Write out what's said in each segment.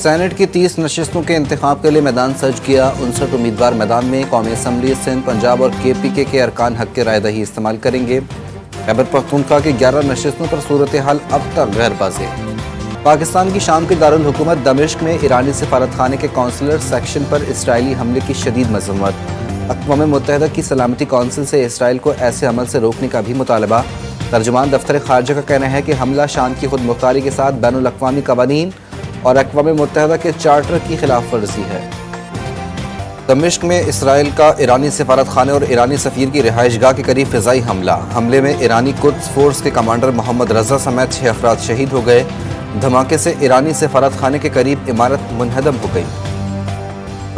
Saint کی 30 نشستوں کے انتخاب کے لیے میدان سج کیا 59 امیدوار میدان میں قومی اسمبلی سندھ پنجاب اور KPK کے ارکان حق کے رائے دہی استعمال کریں گے۔ خیبر پختونخوا کی 11 نشستوں پر صورتحال اب تک غیر واضح۔ پاکستان کی شام کے دارالحکومت دمشق میں ایرانی سفارت خانے کے کونسلر سیکشن پر اسرائیلی حملے کی شدید مذمت۔ اقوام متحدہ کی سلامتی کونسل سے اسرائیل کو ایسے عمل سے روکنے کا بھی مطالبہ۔ ترجمان دفتر خارجہ کا کہنا ہے کہ حملہ شام کی خود مختاری کے ساتھ بین الاقوامی قوانین اور اقوام متحدہ کے چارٹر کی خلاف ورزی ہے۔ دمشق میں اسرائیل کا ایرانی سفارت خانے اور ایرانی سفیر کی رہائش گاہ کے قریب فضائی حملے میں ایرانی قدس فورس کے کمانڈر محمد رضا سمیت 6 افراد شہید ہو گئے۔ دھماکے سے ایرانی سفارت خانے کے قریب عمارت منہدم ہو گئی۔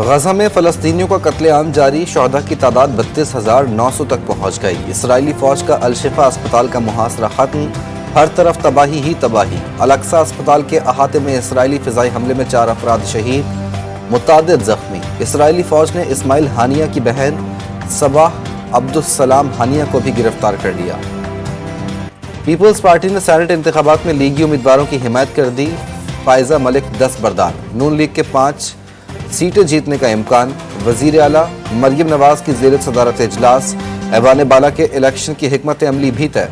غزہ میں فلسطینیوں کا قتل عام جاری، شہداء کی تعداد 32,900 تک پہنچ گئی۔ اسرائیلی فوج کا الشفا اسپتال کا محاصرہ ختم، ہر طرف تباہی ہی تباہی۔ الاقصی اسپتال کے احاطے میں اسرائیلی فضائی حملے میں 4 افراد شہید، متعدد زخمی۔ اسرائیلی فوج نے اسماعیل ہانیہ کی بہن صباح عبدالسلام ہانیہ کو بھی گرفتار کر لیا۔ پیپلز پارٹی نے سینٹ انتخابات میں لیگی امیدواروں کی حمایت کر دی، فائزہ ملک دستبردار۔ نون لیگ کے 5 سیٹیں جیتنے کا امکان۔ وزیر اعلیٰ مریم نواز کی زیر صدارت اجلاس، ایوان بالا کے الیکشن کی حکمت عملی بھی طے۔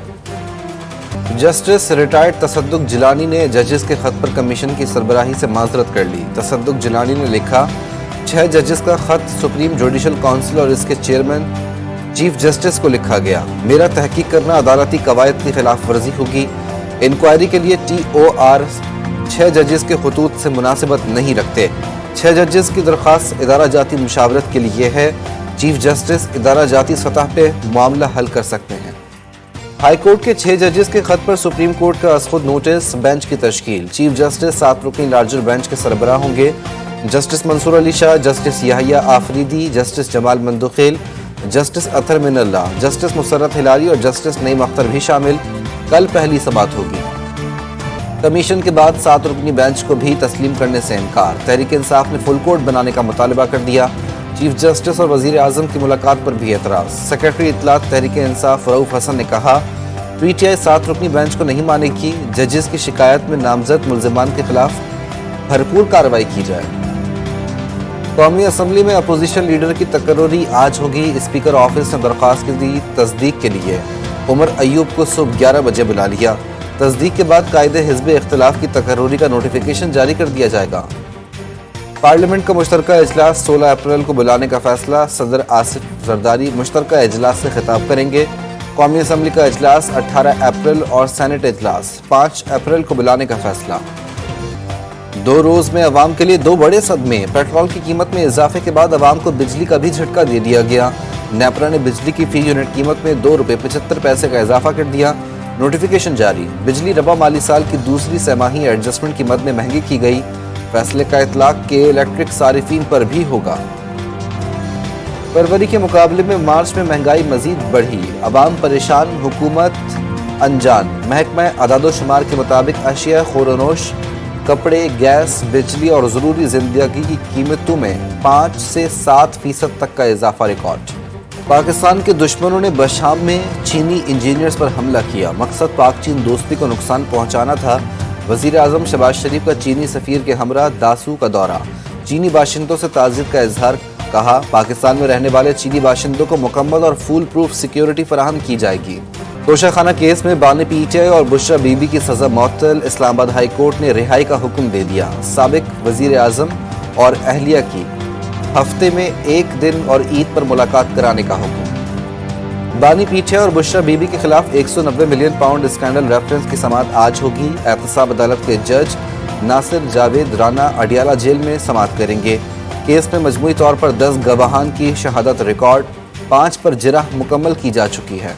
جسٹس ریٹائرڈ تصدق جیلانی نے ججز کے خط پر کمیشن کی سربراہی سے معذرت کر لی۔ تصدق جیلانی نے لکھا، 6 ججز کا خط سپریم جوڈیشل کونسل اور اس کے چیئرمین چیف جسٹس کو لکھا گیا۔ میرا تحقیق کرنا عدالتی قواعد کی خلاف ورزی ہوگی۔ انکوائری کے لیے TOR 6 ججز کے خطوط سے مناسبت نہیں رکھتے۔ 6 ججز کی درخواست ادارہ جاتی مشاورت کے لیے ہے۔ چیف جسٹس ادارہ جاتی سطح پہ معاملہ حل کر سکتے ہیں۔ ہائی کورٹ کے 6 ججز کے خط پر سپریم کورٹ کا از خود نوٹس، بینچ کی تشکیل۔ چیف جسٹس 7 رکنی لارجر بینچ کے سربراہ ہوں گے۔ جسٹس منصور علی شاہ، جسٹس یحییٰ آفریدی، جسٹس جمال مندوخیل، جسٹس اطہر من اللہ، جسٹس مسرت ہلالی اور جسٹس نعیم اختر بھی شامل۔ کل پہلی سماعت ہوگی۔ کمیشن کے بعد 7 رکنی بینچ کو بھی تسلیم کرنے سے انکار۔ تحریک انصاف نے فل کورٹ بنانے کا مطالبہ کر دیا۔ چیف جسٹس اور وزیر اعظم کی ملاقات پر بھی اعتراض۔ سیکرٹری اطلاعات تحریک انصاف رؤوف حسن نے کہا، PTI 7 رکنی بینچ کو نہیں مانے گی، ججز کی شکایت میں نامزد ملزمان کے خلاف بھرپور کارروائی کی جائے۔ قومی اسمبلی میں اپوزیشن لیڈر کی تقرری آج ہوگی۔ اسپیکر آفس نے درخواست کی دی تصدیق کے لیے۔ عمر ایوب کو صبح 11 بجے بلا لیا۔ تصدیق کے بعد قائد حزب اختلاف کی تقرری کا نوٹیفیکیشن جاری کر دیا جائے گا۔ پارلیمنٹ کا مشترکہ اجلاس 16 اپریل کو بلانے کا فیصلہ۔ صدر آصف زرداری مشترکہ اجلاس سے خطاب کریں گے۔ قومی اسمبلی کا اجلاس 18 اپریل اور سینٹ اجلاس 5 اپریل کو بلانے کا فیصلہ۔ 2 روز میں عوام کے لیے 2 بڑے صدمے۔ پیٹرول کی قیمت میں اضافے کے بعد عوام کو بجلی کا بھی جھٹکا دے دیا گیا۔ نیپرا نے بجلی کی فی یونٹ قیمت میں 2 روپے 75 پیسے کا اضافہ کر دیا۔ نوٹیفیکیشن جاری۔ بجلی ربع مالی سال کی دوسری سہ-ماہی ایڈجسٹمنٹ کی مد میں مہنگی کی گئی۔ فیصلے کا اطلاق کے الیکٹرک صارفین پر بھی ہوگا۔ فروری کے مقابلے میں مارچ میں مہنگائی مزید بڑھی، عوام پریشان، حکومت انجان۔ محکمہ اعداد و شمار کے مطابق اشیاء خوردونوش، کپڑے، گیس، بجلی اور ضروری زندگی کی قیمتوں میں 5 سے 7% تک کا اضافہ ریکارڈ۔ پاکستان کے دشمنوں نے بشام میں چینی انجینئرز پر حملہ کیا۔ مقصد پاک چین دوستی کو نقصان پہنچانا تھا۔ وزیر اعظم شہباز شریف کا چینی سفیر کے ہمراہ داسو کا دورہ۔ چینی باشندوں سے تعزیت کا اظہار، کہا پاکستان میں رہنے والے چینی باشندوں کو مکمل اور فول پروف سیکیورٹی فراہم کی جائے گی۔ توشہ خانہ کیس میں بانی PTI اور بشرا بی بی کی سزا معطل۔ اسلام آباد ہائی کورٹ نے رہائی کا حکم دے دیا۔ سابق وزیر اعظم اور اہلیہ کی ہفتے میں 1 دن اور عید پر ملاقات کرانے کا حکم۔ بانی PTI اور بشرا بی بی کے خلاف 190 ملین پاؤنڈ اسکینڈل ریفرنس کی سماعت آج ہوگی۔ احتساب عدالت کے جج ناصر جاوید رانا اڈیالہ جیل میں سماعت کریں گے۔ کیس میں مجموعی طور پر 10 گواہان کی شہادت ریکارڈ، 5 پر جرح مکمل کی جا چکی ہے۔